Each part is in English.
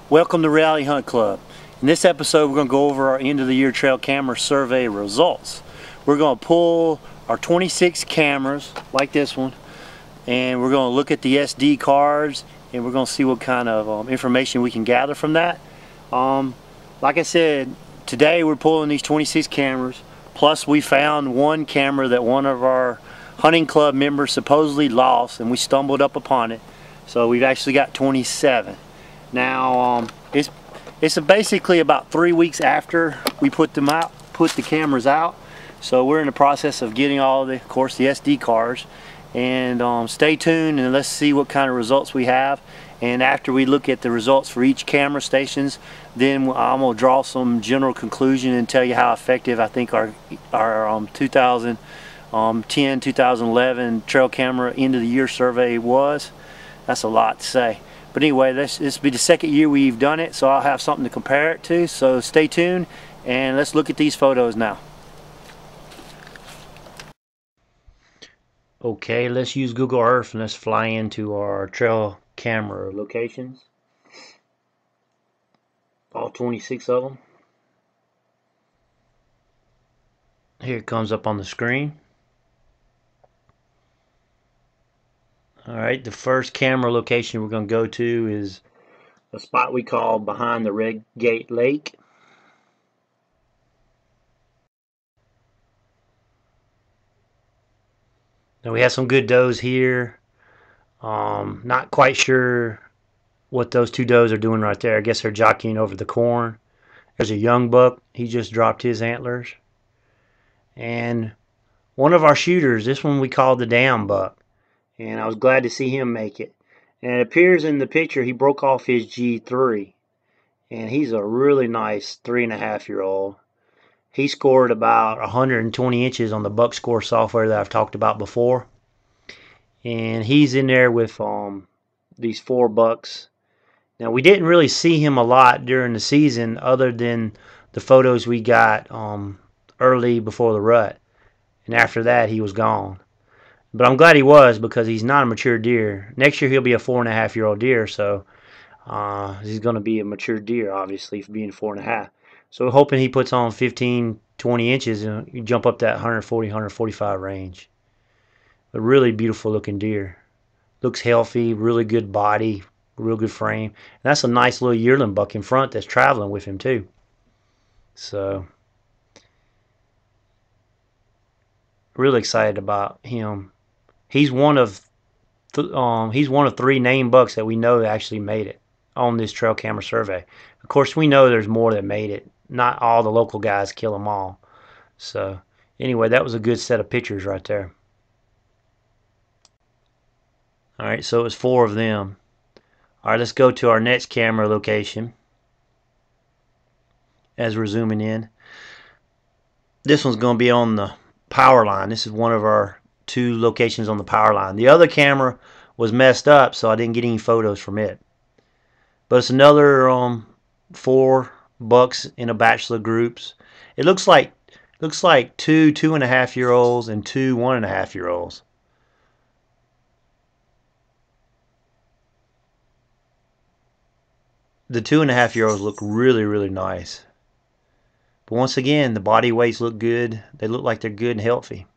Welcome to Reality Hunt Club. In this episode, we're going to go over our end of the year trail camera survey results. We're going to pull our 26 cameras like this one, and we're going to look at the SD cards, and we're going to see what kind of information we can gather from that. Like I said, today we're pulling these 26 cameras, plus we found one camera that one of our hunting club members supposedly lost, and we stumbled up upon it. So we've actually got 27. Now it's basically about 3 weeks after we put the cameras out. So we're in the process of getting all of course the SD cards, and stay tuned and let's see what kind of results we have. And after we look at the results for each camera stations, then I'm gonna draw some general conclusion and tell you how effective I think our 2010-2011 trail camera end of the year survey was. That's a lot to say. But anyway, this will be the second year we've done it, so I'll have something to compare it to. So stay tuned and let's look at these photos now. Okay, let's use Google Earth and let's fly into our trail camera locations. All 26 of them. Here it comes up on the screen. Alright, the first camera location we're going to go to is a spot we call behind the Red Gate Lake. Now we have some good does here. Not quite sure what those two does are doing right there. I guess they're jockeying over the corn. There's a young buck. He just dropped his antlers. And one of our shooters, this one we call the down buck. And I was glad to see him make it. And it appears in the picture he broke off his G3. And he's a really nice 3.5-year-old. He scored about 120 inches on the buck score software that I've talked about before. And he's in there with these 4 bucks. Now we didn't really see him a lot during the season other than the photos we got early before the rut. And after that he was gone. But I'm glad he was, because he's not a mature deer. Next year he'll be a 4.5-year-old deer, so he's going to be a mature deer, obviously, for being 4.5. So hoping he puts on 15, 20 inches and you jump up that 140, 145 range. A really beautiful looking deer. Looks healthy, really good body, real good frame. And that's a nice little yearling buck in front that's traveling with him too. So really excited about him. He's one of 3 named bucks that we know actually made it on this trail camera survey. Of course, we know there's more that made it. Not all the local guys kill them all. So anyway, that was a good set of pictures right there. Alright, so it was 4 of them. Alright, let's go to our next camera location as we're zooming in. This one's going to be on the power line. This is one of our 2 locations on the power line. The other camera was messed up, so I didn't get any photos from it. But it's another 4 bucks in a bachelor groups. It looks like 2 2.5-year-olds and 2 1.5-year-olds. The 2.5-year-olds look really, really nice. But once again, the body weights look good. They look like they're good and healthy.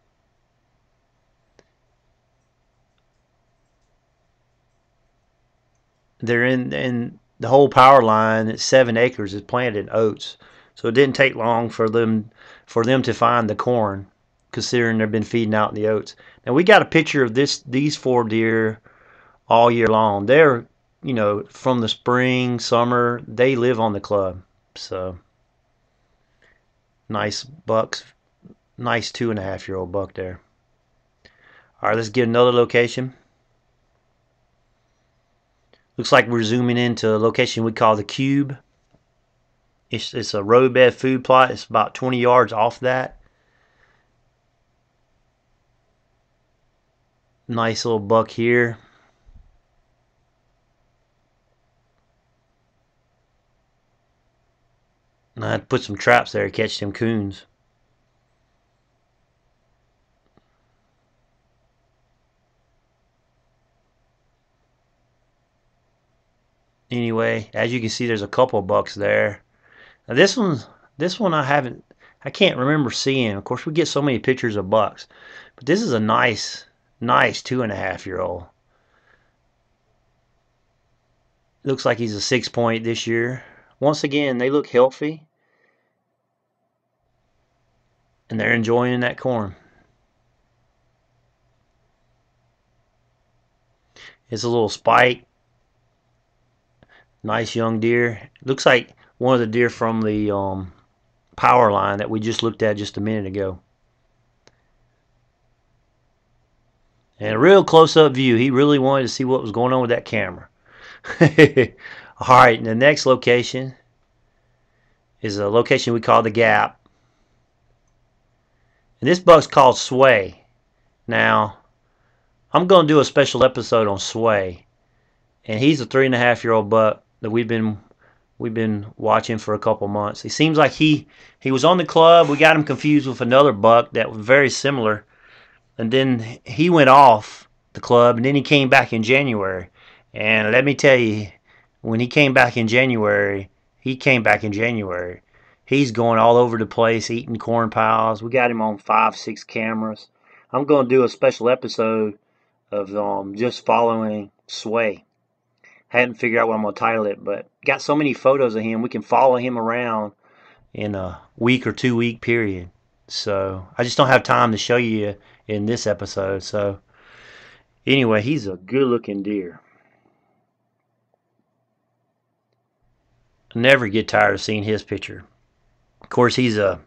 They're in the whole power line. It's 7 acres is planted in oats, so it didn't take long for them to find the corn, considering they've been feeding out in the oats. Now we got a picture of these 4 deer all year long. They're, you know, from the spring, summer, they live on the club. So nice bucks, nice 2.5-year-old buck there. All right, let's get another location. Looks like we're zooming into a location we call the Cube. It's a roadbed food plot. It's about 20 yards off that. Nice little buck here. And I had to put some traps there to catch them coons. Anyway, as you can see, there's a couple bucks there. Now this one I can't remember seeing. Of course, we get so many pictures of bucks, but this is a nice 2.5-year-old. Looks like he's a 6 point this year. Once again, they look healthy and they're enjoying that corn. It's a little spike. Nice young deer. Looks like one of the deer from the power line that we just looked at just a minute ago. And a real close-up view. He really wanted to see what was going on with that camera. All right, and the next location is a location we call the Gap. And this buck's called Suvey. Now, I'm going to do a special episode on Suvey. And he's a 3.5-year-old buck that we've been watching for a couple months. He seems like he was on the club. We got him confused with another buck that was very similar. And then he went off the club, and then he came back in January. And let me tell you, when he came back in January, he's going all over the place, eating corn piles. We got him on 5, 6 cameras. I'm going to do a special episode of just following Suvey. Hadn't figured out what I'm going to title it, but got so many photos of him, we can follow him around in a week or 2 week period. So I just don't have time to show you in this episode. So anyway, he's a good looking deer. I never get tired of seeing his picture. Of course, he's a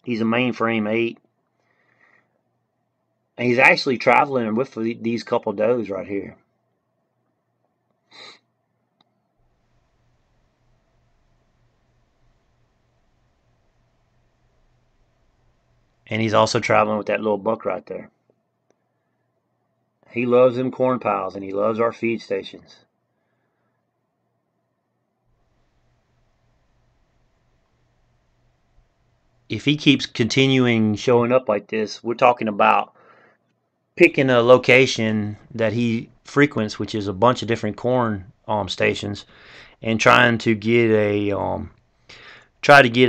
mainframe 8. And he's actually traveling with these couple does right here. And he's also traveling with that little buck right there. He loves them corn piles and he loves our feed stations. If he keeps continuing showing up like this, we're talking about picking a location that he frequents, which is a bunch of different corn stations, and trying to get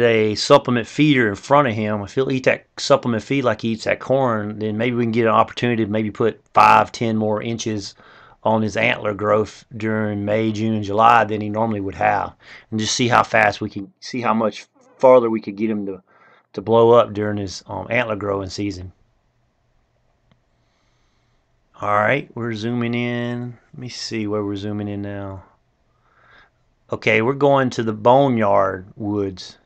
a supplement feeder in front of him. If he'll eat that supplement feed like he eats that corn, then maybe we can get an opportunity to maybe put 5-10 more inches on his antler growth during May, June, and July than he normally would have, and just see how fast we can see how much farther we could get him to blow up during his antler growing season. All right, we're zooming in. Let me see where we're zooming in now. Okay, we're going to the Boneyard Woods.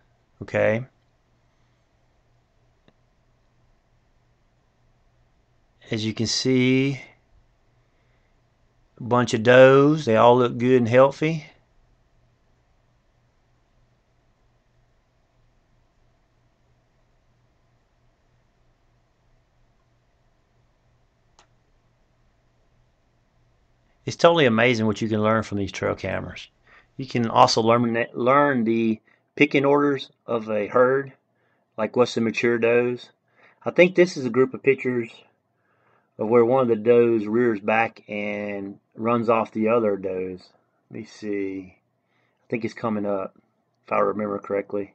Okay. As you can see, a bunch of does. They all look good and healthy. It's totally amazing what you can learn from these trail cameras. You can also learn the picking orders of a herd, like what's the mature does. I think this is a group of pictures of where one of the does rears back and runs off the other does. Let me see. I think it's coming up, if I remember correctly.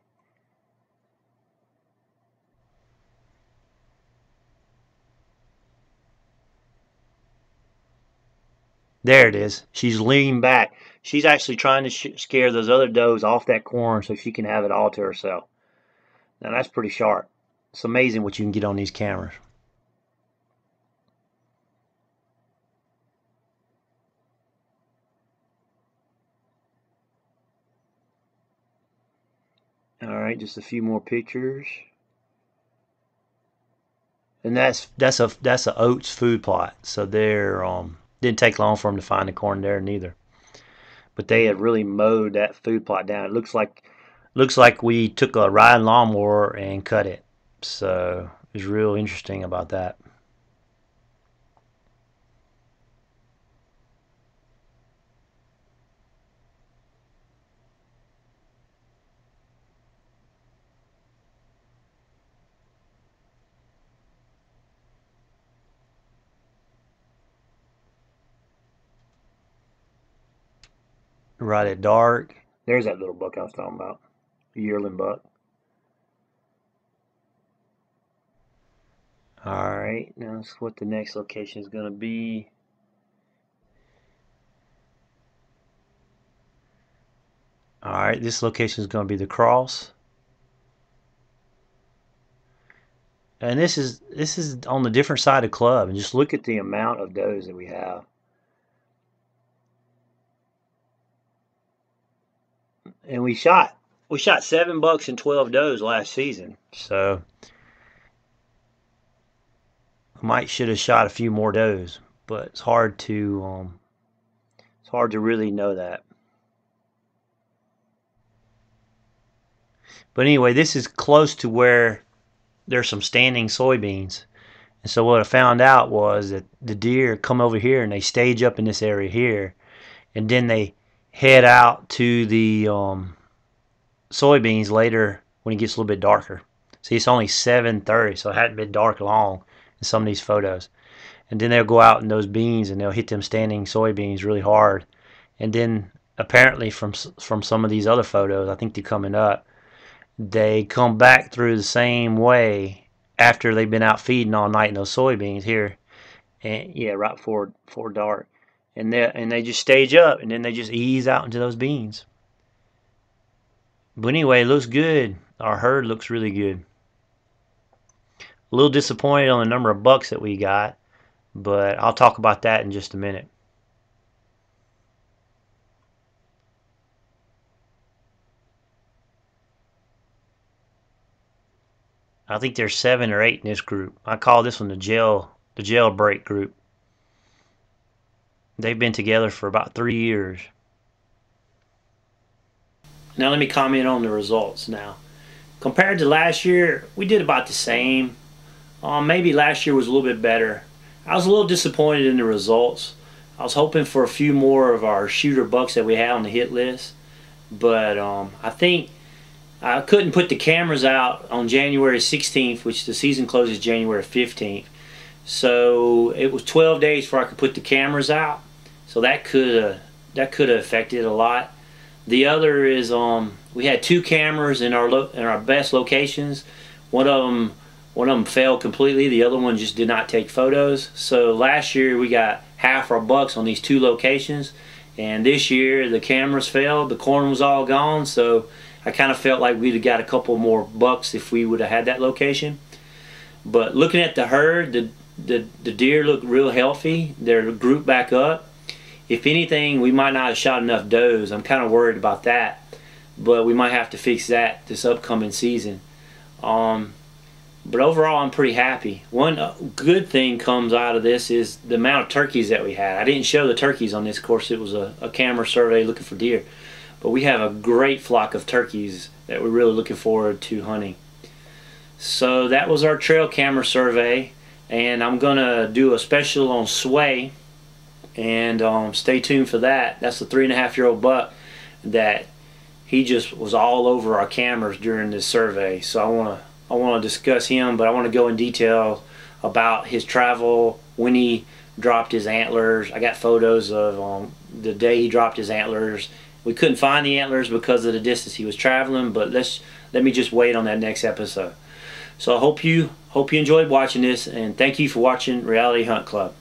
There it is. She's leaning back. She's actually trying to scare those other does off that corn so she can have it all to herself. Now that's pretty sharp. It's amazing what you can get on these cameras. All right, just a few more pictures. And that's a oats food plot. So they're didn't take long for them to find the corn there neither. But they had really mowed that food plot down. It looks like we took a riding lawnmower and cut it. So it was real interesting about that. right at dark. There's that little buck I was talking about, the yearling buck. Alright, now that's what the next location is going to be. Alright, this location is going to be the cross. And this is on the different side of the club, and just look at the amount of does that we have. And we shot 7 bucks and 12 does last season, so might should have shot a few more does, but it's hard to really know that. But anyway, this is close to where there's some standing soybeans. And so what I found out was that the deer come over here and they stage up in this area here, and then they head out to the soybeans later when it gets a little bit darker. See, it's only 7:30, so it hadn't been dark long in some of these photos. And then they'll go out in those beans and they'll hit them standing soybeans really hard. And then apparently from some of these other photos, I think they're coming up, they come back through the same way after they've been out feeding all night in those soybeans here, and yeah, right before dark, and they just stage up and then they just ease out into those beans. But anyway, it looks good. Our herd looks really good. A little disappointed on the number of bucks that we got, but I'll talk about that in just a minute. I think there's 7 or 8 in this group. I call this one the jailbreak group. They've been together for about 3 years. Now let me comment on the results now. Compared to last year, we did about the same. Maybe last year was a little bit better. I was a little disappointed in the results. I was hoping for a few more of our shooter bucks that we had on the hit list. But I think I couldn't put the cameras out on January 16th, which the season closes January 15th. So it was 12 days before I could put the cameras out. So that could have affected a lot. The other is we had 2 cameras in our best locations. One of them failed completely. The other one just did not take photos. So last year we got half our bucks on these 2 locations, and this year the cameras failed. The corn was all gone, so I kind of felt like we'd have got a couple more bucks if we would have had that location. But looking at the herd, the deer look real healthy. They're grouped back up. If anything, we might not have shot enough does. I'm kind of worried about that, but we might have to fix that this upcoming season. But overall, I'm pretty happy. One good thing comes out of this is the amount of turkeys that we had. I didn't show the turkeys on this course. It was a camera survey looking for deer. But we have a great flock of turkeys that we're really looking forward to hunting. So that was our trail camera survey. And I'm going to do a special on Suvey. And stay tuned for that. That's a 3.5-year-old buck that he just was all over our cameras during this survey. So I want to discuss him, but I want to go in detail about his travel, when he dropped his antlers. I got photos of the day he dropped his antlers. We couldn't find the antlers because of the distance he was traveling, but let me just wait on that next episode. So I hope you enjoyed watching this, and thank you for watching Reality Hunt Club.